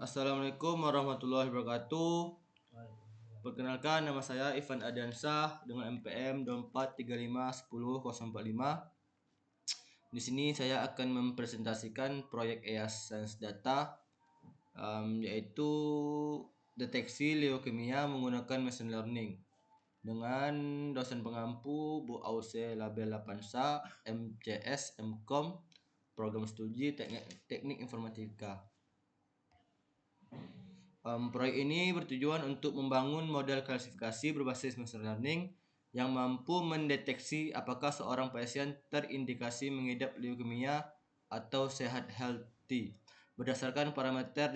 Assalamualaikum warahmatullahi wabarakatuh. Perkenalkan, nama saya Ivan Adiansah dengan MPM 24351045. Di sini saya akan mempresentasikan proyek EAS Science Data, yaitu deteksi leukemia menggunakan machine learning dengan dosen pengampu Bu Auce Label Lapansa, MCS, MCom, Program Studi Teknik Informatika. Proyek ini bertujuan untuk membangun model klasifikasi berbasis machine learning yang mampu mendeteksi apakah seorang pasien terindikasi mengidap leukemia atau sehat healthy berdasarkan parameter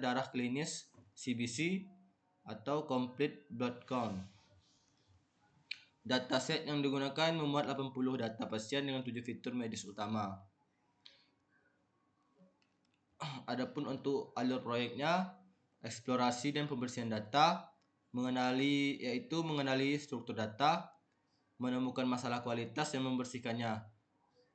darah klinis CBC atau complete blood count. Dataset yang digunakan memuat 80 data pasien dengan 7 fitur medis utama. Adapun untuk alur proyeknya, eksplorasi dan pembersihan data, mengenali struktur data, menemukan masalah kualitas dan membersihkannya.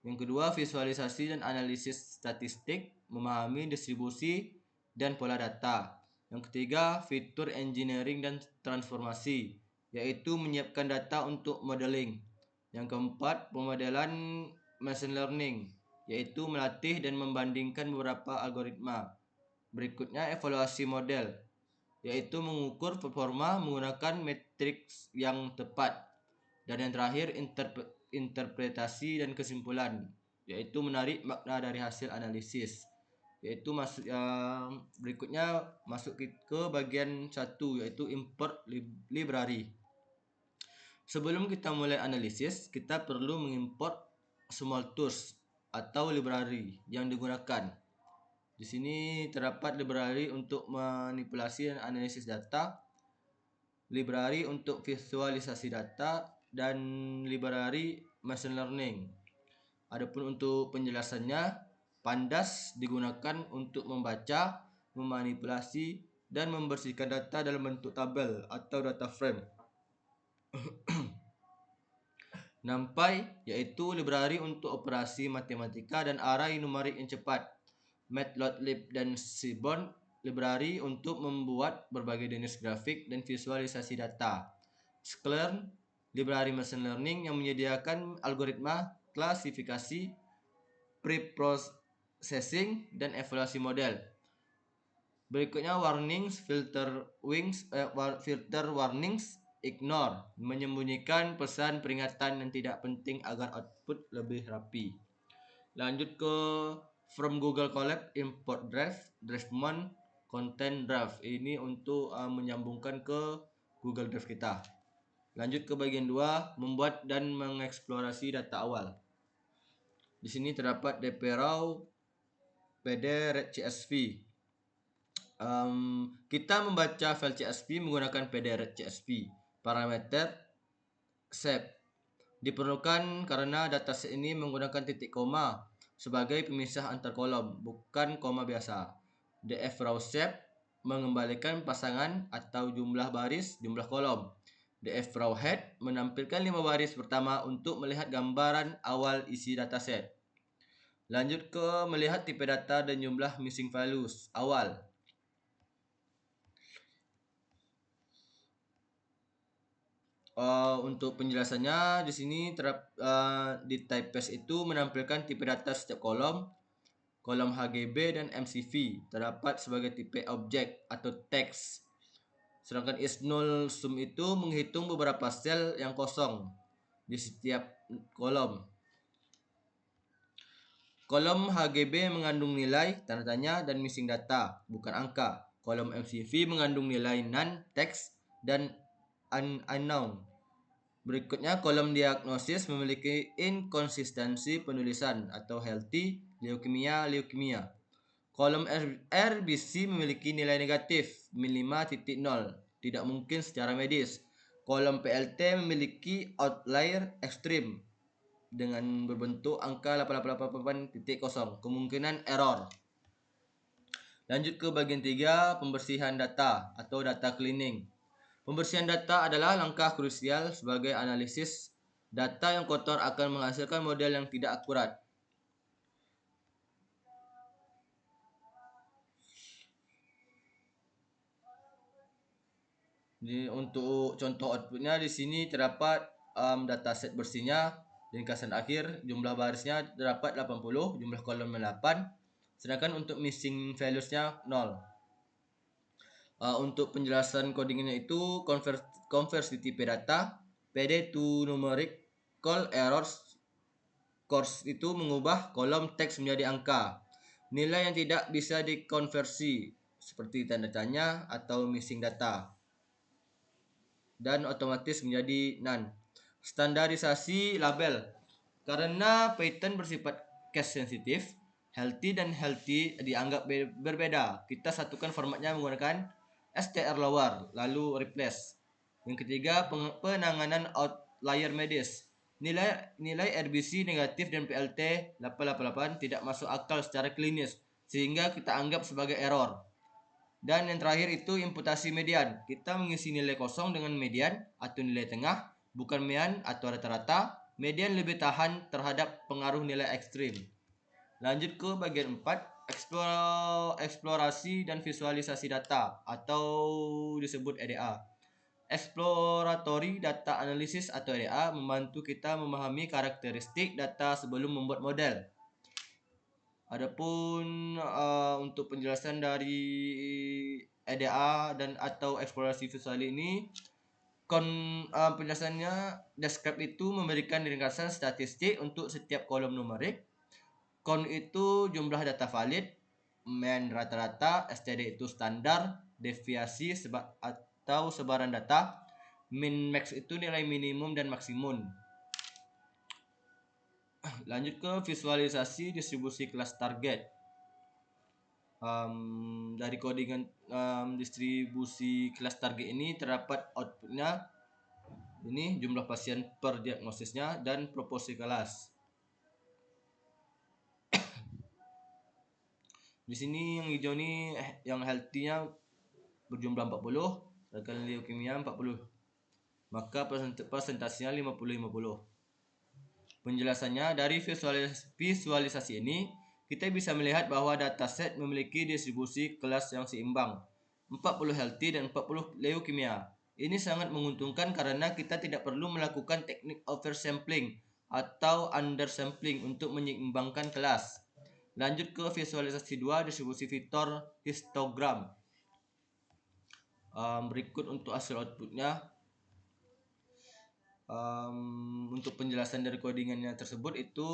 Yang kedua, visualisasi dan analisis statistik, memahami distribusi dan pola data. Yang ketiga, fitur engineering dan transformasi, yaitu menyiapkan data untuk modeling. Yang keempat, pemodelan machine learning, yaitu melatih dan membandingkan beberapa algoritma. Berikutnya, evaluasi model, yaitu mengukur performa menggunakan matriks yang tepat. Dan yang terakhir, interpretasi dan kesimpulan, yaitu menarik makna dari hasil analisis. Berikutnya masuk ke bagian 1, yaitu import library. Sebelum kita mulai analisis, kita perlu mengimport small tools atau library yang digunakan. Di sini terdapat library untuk manipulasi dan analisis data, library untuk visualisasi data, dan library machine learning. Adapun untuk penjelasannya, Pandas digunakan untuk membaca, memanipulasi, dan membersihkan data dalam bentuk tabel atau data frame. NumPy yaitu library untuk operasi matematika dan array numerik yang cepat. Matplotlib dan Seaborn library untuk membuat berbagai jenis grafik dan visualisasi data. Sklearn library machine learning yang menyediakan algoritma klasifikasi, pre-processing, dan evaluasi model. Berikutnya filter warnings, ignore, menyembunyikan pesan peringatan yang tidak penting agar output lebih rapi. Lanjut ke from Google Colab, import Draftsman, content draft. Ini untuk menyambungkan ke Google Drive kita. Lanjut ke bagian 2, membuat dan mengeksplorasi data awal. Di sini terdapat DP Raw, PD, Red CSV. Kita membaca file CSV menggunakan PD Red CSV. Parameter shape diperlukan karena dataset ini menggunakan titik koma sebagai pemisah antar kolom, bukan koma biasa. DF raw shape mengembalikan pasangan atau jumlah baris, jumlah kolom. DF raw head menampilkan 5 baris pertama untuk melihat gambaran awal isi dataset. Lanjut ke melihat tipe data dan jumlah missing values awal. Untuk penjelasannya di sini di typeface itu menampilkan tipe data setiap kolom HGB dan MCV terdapat sebagai tipe objek atau teks. Sedangkan is0 sum itu menghitung beberapa sel yang kosong di setiap kolom. Kolom HGB mengandung nilai, tanda tanya, dan missing data, bukan angka. Kolom MCV mengandung nilai none, teks, dan unknown. Berikutnya, kolom diagnosis memiliki inkonsistensi penulisan atau healthy, leukemia. Kolom RBC memiliki nilai negatif min 5.0, tidak mungkin secara medis. Kolom PLT memiliki outlier ekstrim dengan berbentuk angka 888.0, kemungkinan error. Lanjut ke bagian 3, pembersihan data atau data cleaning. Pembersihan data adalah langkah krusial sebagai analisis data yang kotor akan menghasilkan model yang tidak akurat. Untuk contoh outputnya di sini terdapat dataset bersihnya, ringkasan akhir, jumlah barisnya terdapat 80, jumlah kolom 8, sedangkan untuk missing values-nya 0. Untuk penjelasan codingnya itu conversi tipe data, PD to numeric, call errors, course itu mengubah kolom teks menjadi angka. Nilai yang tidak bisa dikonversi seperti tanda tanya atau missing data dan otomatis menjadi none. Standarisasi label. Karena Python bersifat case sensitif, healthy dan healthy dianggap berbeda. Kita satukan formatnya menggunakan strlower lalu replace. Yang ketiga, penanganan outlier medis. Nilai RBC negatif dan PLT 888 tidak masuk akal secara klinis sehingga kita anggap sebagai error. Dan yang terakhir itu imputasi median. Kita mengisi nilai kosong dengan median atau nilai tengah, bukan mean atau rata-rata. Median lebih tahan terhadap pengaruh nilai ekstrim. Lanjut ke bagian 4, eksplorasi dan visualisasi data atau disebut EDA. Exploratory Data Analysis atau EDA membantu kita memahami karakteristik data sebelum membuat model. Adapun untuk penjelasan dari EDA dan atau eksplorasi visual ini, penjelasannya describe itu memberikan ringkasan statistik untuk setiap kolom numerik. Con itu jumlah data valid, mean rata-rata, std itu standar, deviasi atau sebaran data, min max itu nilai minimum dan maksimum. Lanjut ke visualisasi distribusi kelas target. Dari codingan distribusi kelas target ini terdapat outputnya ini jumlah pasien per diagnosisnya dan proporsi kelas. Di sini yang hijau ini yang healthy-nya berjumlah 40, sedangkan leukemia 40. Maka persentasenya 50-50. Penjelasannya dari visualisasi ini, kita bisa melihat bahwa dataset memiliki distribusi kelas yang seimbang, 40 healthy dan 40 leukemia. Ini sangat menguntungkan karena kita tidak perlu melakukan teknik oversampling atau undersampling untuk menyeimbangkan kelas. Lanjut ke visualisasi 2, distribusi vektor histogram. Berikut untuk hasil outputnya. Untuk penjelasan dari codingannya tersebut itu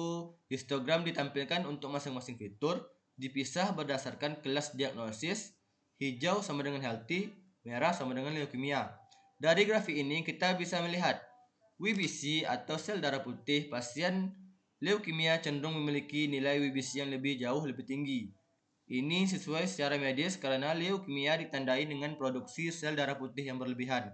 histogram ditampilkan untuk masing-masing fitur dipisah berdasarkan kelas diagnosis. Hijau sama dengan healthy, merah sama dengan leukemia. Dari grafik ini kita bisa melihat WBC atau sel darah putih pasien leukemia cenderung memiliki nilai WBC yang lebih tinggi. Ini sesuai secara medis karena leukemia ditandai dengan produksi sel darah putih yang berlebihan.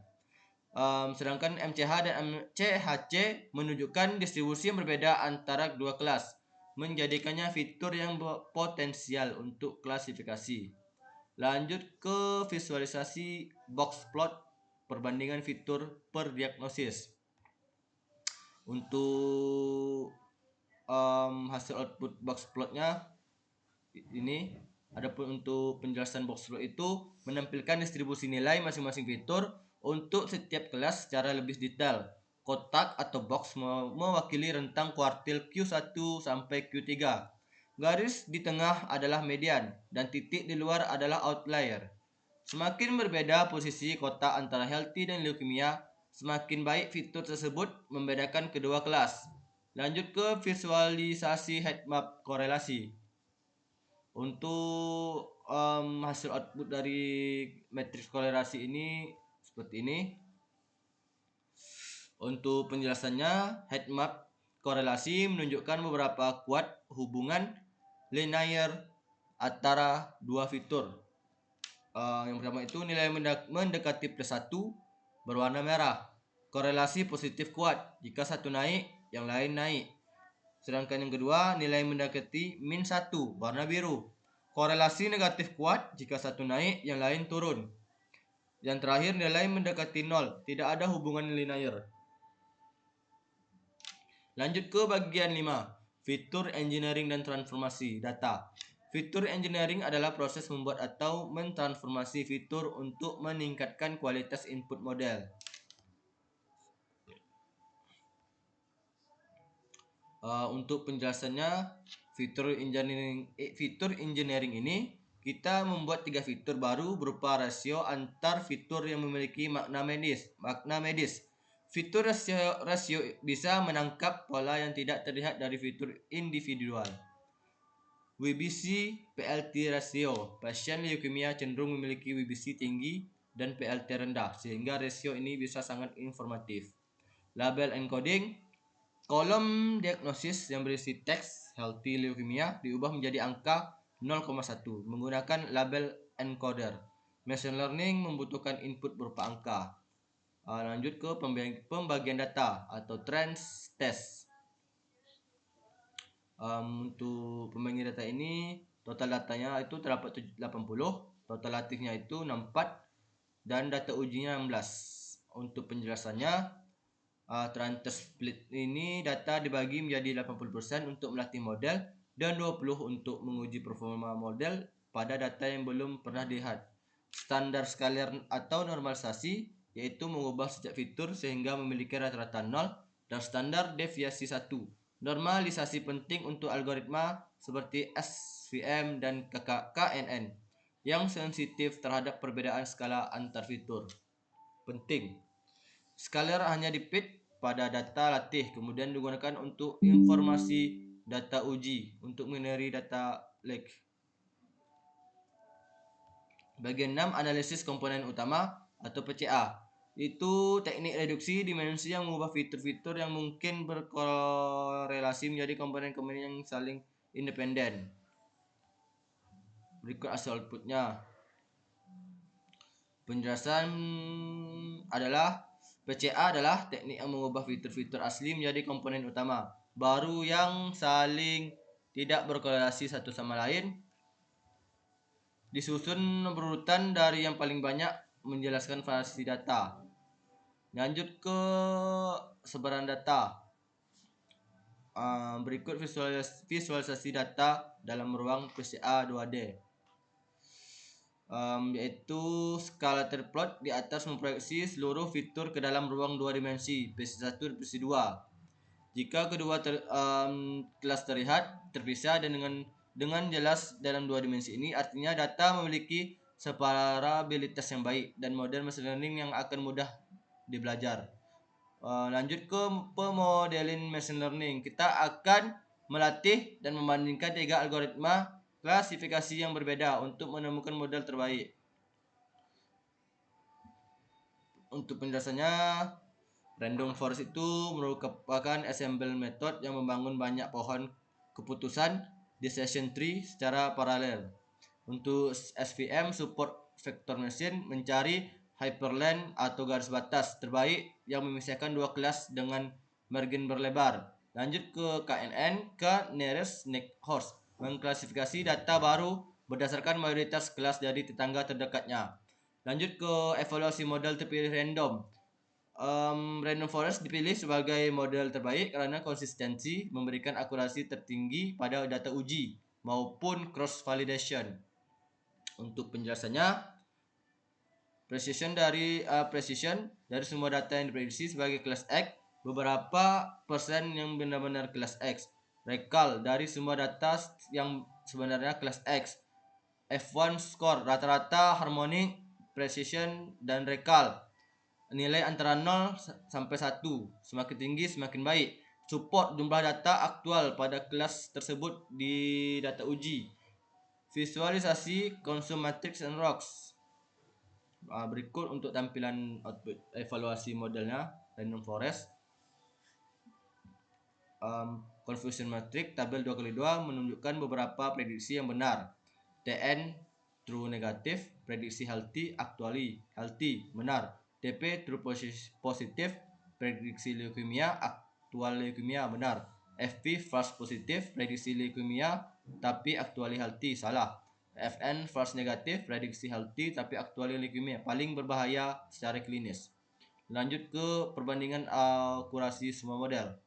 Sedangkan MCH dan MCHC menunjukkan distribusi yang berbeda antara kedua kelas, menjadikannya fitur yang potensial untuk klasifikasi. Lanjut ke visualisasi box plot perbandingan fitur per diagnosis. Untuk hasil output box plotnya ini. Adapun untuk penjelasan box plot itu menampilkan distribusi nilai masing-masing fitur untuk setiap kelas secara lebih detail. Kotak atau box mewakili rentang kuartil Q1 sampai Q3. Garis di tengah adalah median dan titik di luar adalah outlier. Semakin berbeda posisi kotak antara healthy dan leukemia, semakin baik fitur tersebut membedakan kedua kelas. Lanjut ke visualisasi heatmap korelasi. Untuk hasil output dari matriks korelasi ini seperti ini. Untuk penjelasannya, heatmap korelasi menunjukkan beberapa kuat hubungan linear antara dua fitur. Yang pertama itu nilai mendekati +1 berwarna merah. Korelasi positif kuat jika satu naik, yang lain naik. Sedangkan yang kedua, nilai mendekati -1 warna biru. Korelasi negatif kuat jika satu naik, yang lain turun. Yang terakhir, nilai mendekati 0, tidak ada hubungan linear. Lanjut ke bagian 5, fitur engineering dan transformasi data. Fitur engineering adalah proses membuat atau mentransformasi fitur untuk meningkatkan kualitas input model. Untuk penjelasannya, fitur engineering ini kita membuat 3 fitur baru berupa rasio antar fitur yang memiliki makna medis. Fitur rasio bisa menangkap pola yang tidak terlihat dari fitur individual. WBC PLT rasio. Pasien leukemia cenderung memiliki WBC tinggi dan PLT rendah, sehingga rasio ini bisa sangat informatif. Label encoding. Kolom diagnosis yang berisi teks healthy leukemia diubah menjadi angka 0,1 menggunakan label encoder. Machine learning membutuhkan input berupa angka. Lanjut ke pembagian data atau trends test. Untuk pembagian data ini total datanya itu terdapat 80, total latihnya itu 64 dan data ujinya 16. Untuk penjelasannya, transfer split ini data dibagi menjadi 80% untuk melatih model dan 20 untuk menguji performa model pada data yang belum pernah dilihat. Standar scalar atau normalisasi yaitu mengubah setiap fitur sehingga memiliki rata-rata 0 dan standar deviasi 1. Normalisasi penting untuk algoritma seperti SVM dan KNN yang sensitif terhadap perbedaan skala antar fitur. Penting. Scalar hanya dipit pada data latih, kemudian digunakan untuk informasi data uji untuk mengenai data lake. Bagian 6, analisis komponen utama atau PCA. Itu teknik reduksi dimensi yang mengubah fitur-fitur yang mungkin berkorelasi menjadi komponen-komponen yang saling independen. Berikut hasil outputnya. Penjelasan adalah PCA adalah teknik yang mengubah fitur-fitur asli menjadi komponen utama baru yang saling tidak berkorelasi satu sama lain, disusun berurutan dari yang paling banyak menjelaskan variasi data. Lanjut ke sebaran data. Berikut visualisasi data dalam ruang PCA 2D. Yaitu scatter plot di atas memproyeksi seluruh fitur ke dalam ruang 2 dimensi PC1 dan PC2. Jika kedua kelas terlihat terpisah dan dengan jelas dalam 2 dimensi ini, artinya data memiliki separabilitas yang baik dan model machine learning yang akan mudah dibelajar. Lanjut ke pemodeling machine learning. Kita akan melatih dan membandingkan 3 algoritma klasifikasi yang berbeda untuk menemukan model terbaik. Untuk penjelasannya, random forest itu merupakan assembly method yang membangun banyak pohon keputusan decision tree secara paralel. Untuk SVM, support vector machine, mencari hyperlink atau garis batas terbaik yang memisahkan 2 kelas dengan margin berlebar. Lanjut ke KNN, ke nearest neighbors, mengklasifikasi data baru berdasarkan mayoritas kelas dari tetangga terdekatnya. Lanjut ke evaluasi model terpilih random. Random forest dipilih sebagai model terbaik karena konsistensi, memberikan akurasi tertinggi pada data uji maupun cross validation. Untuk penjelasannya, precision dari semua data yang diprediksi sebagai kelas X, beberapa persen yang benar-benar kelas X. Recall dari semua data yang sebenarnya kelas X. F1 score rata-rata harmonic, precision dan recall. Nilai antara 0 sampai 1, semakin tinggi semakin baik. Support jumlah data aktual pada kelas tersebut di data uji. Visualisasi consume matrix and rocks. Berikut untuk tampilan output evaluasi modelnya random forest. Confusion matrix tabel 2x2 menunjukkan beberapa prediksi yang benar. TN true negatif, prediksi healthy actually healthy benar. TP true positif, prediksi leukemia aktual leukemia benar. FP false positif, prediksi leukemia tapi actually healthy salah. FN false negatif, prediksi healthy tapi actually leukemia paling berbahaya secara klinis. Lanjut ke perbandingan akurasi semua model.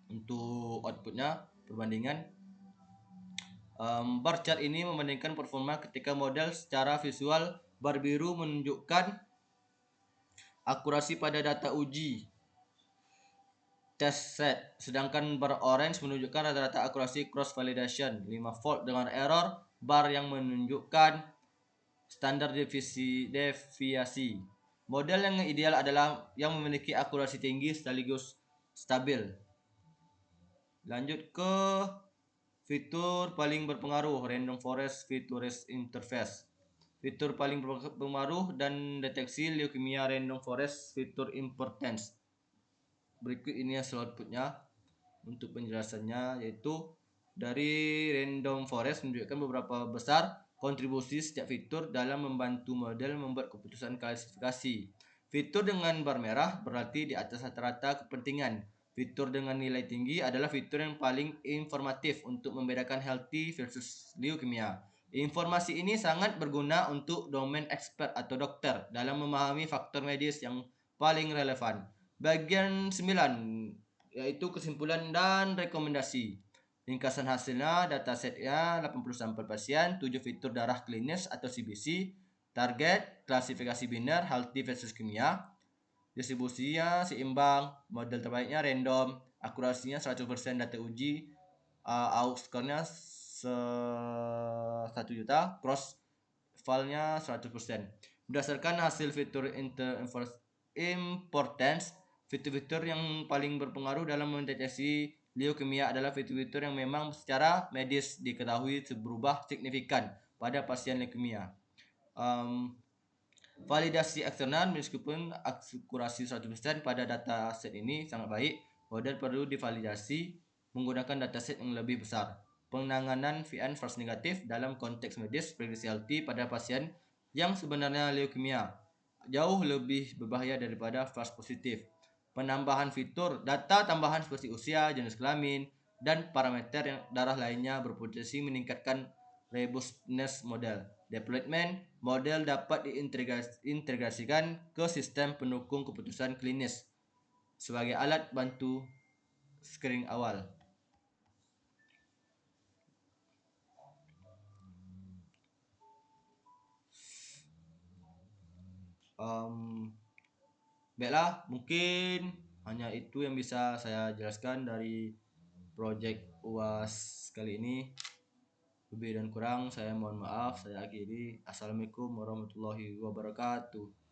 Untuk outputnya perbandingan Bar chart ini membandingkan performa ketika model secara visual. Bar biru menunjukkan akurasi pada data uji test set, sedangkan bar orange menunjukkan rata-rata akurasi cross validation 5 volt dengan error bar yang menunjukkan standar deviasi. Model yang ideal adalah yang memiliki akurasi tinggi sekaligus stabil. Lanjut ke fitur paling berpengaruh, random forest features interface. Fitur paling berpengaruh dan deteksi leukemia random forest fitur importance. Berikut ini slide outputnya untuk penjelasannya, yaitu dari random forest menunjukkan beberapa besar kontribusi setiap fitur dalam membantu model membuat keputusan klasifikasi. Fitur dengan bar merah berarti di atas rata-rata kepentingan. Fitur dengan nilai tinggi adalah fitur yang paling informatif untuk membedakan healthy versus leukemia. Informasi ini sangat berguna untuk domain expert atau dokter dalam memahami faktor medis yang paling relevan. Bagian 9 yaitu kesimpulan dan rekomendasi. Ringkasan hasilnya, datasetnya 80 sampel pasien, 7 fitur darah klinis atau CBC, target, klasifikasi biner, healthy versus kimia, distribusinya seimbang, model terbaiknya random, akurasinya 100% data uji, aux score-nya 1 juta, cross filenya 100%. Berdasarkan hasil fitur importance, fitur-fitur yang paling berpengaruh dalam mendeteksi leukemia adalah fitur-fitur yang memang secara medis diketahui berubah signifikan pada pasien leukemia. Validasi eksternal, meskipun akurasi 100% pada dataset ini sangat baik, model perlu divalidasi menggunakan dataset yang lebih besar. Penanganan VN false negatif dalam konteks medis prediksi healthy pada pasien yang sebenarnya leukemia jauh lebih berbahaya daripada false positif. Penambahan fitur, data tambahan seperti usia, jenis kelamin, dan parameter yang darah lainnya berpotensi meningkatkan robustness model. Deployment, model dapat diintegrasikan ke sistem pendukung keputusan klinis sebagai alat bantu screening awal. Baiklah, mungkin hanya itu yang bisa saya jelaskan dari project UAS kali ini. Lebih dan kurang saya mohon maaf. Saya akhiri. Assalamualaikum warahmatullahi wabarakatuh.